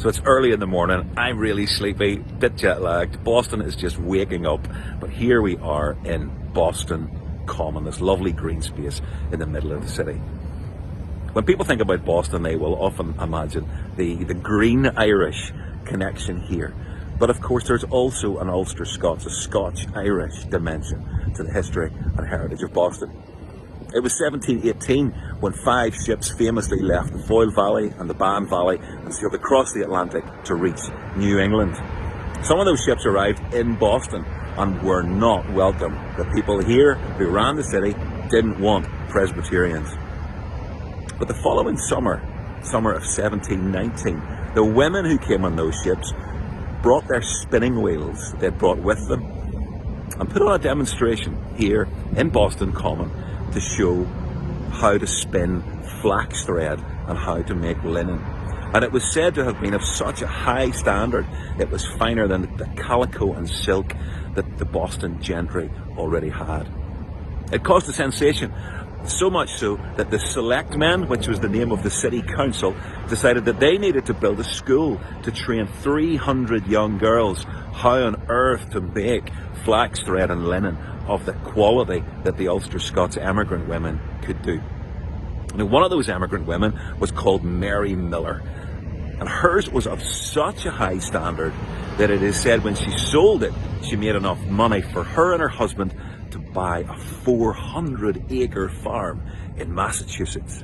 So it's early in the morning, I'm really sleepy, bit jet lagged, Boston is just waking up, but here we are in Boston Common, this lovely green space in the middle of the city. When people think about Boston, they will often imagine the green Irish connection here. But of course there's also an Ulster-Scots, a Scotch-Irish dimension to the history and heritage of Boston. It was 1718 when 5 ships famously left the Foyle Valley and the Bann Valley and sailed across the Atlantic to reach New England. Some of those ships arrived in Boston and were not welcome. The people here who ran the city didn't want Presbyterians. But the following summer of 1719, the women who came on those ships brought their spinning wheels they'd brought with them and put on a demonstration here in Boston Common to show how to spin flax thread and how to make linen. And it was said to have been of such a high standard, it was finer than the calico and silk that the Boston gentry already had. It caused a sensation, so much so that the Selectmen, which was the name of the city council, decided that they needed to build a school to train 300 young girls how on earth to make flax thread and linen of the quality that the Ulster-Scots emigrant women could do. Now, one of those emigrant women was called Mary Miller, and hers was of such a high standard that it is said when she sold it, she made enough money for her and her husband to buy a 400-acre farm in Massachusetts.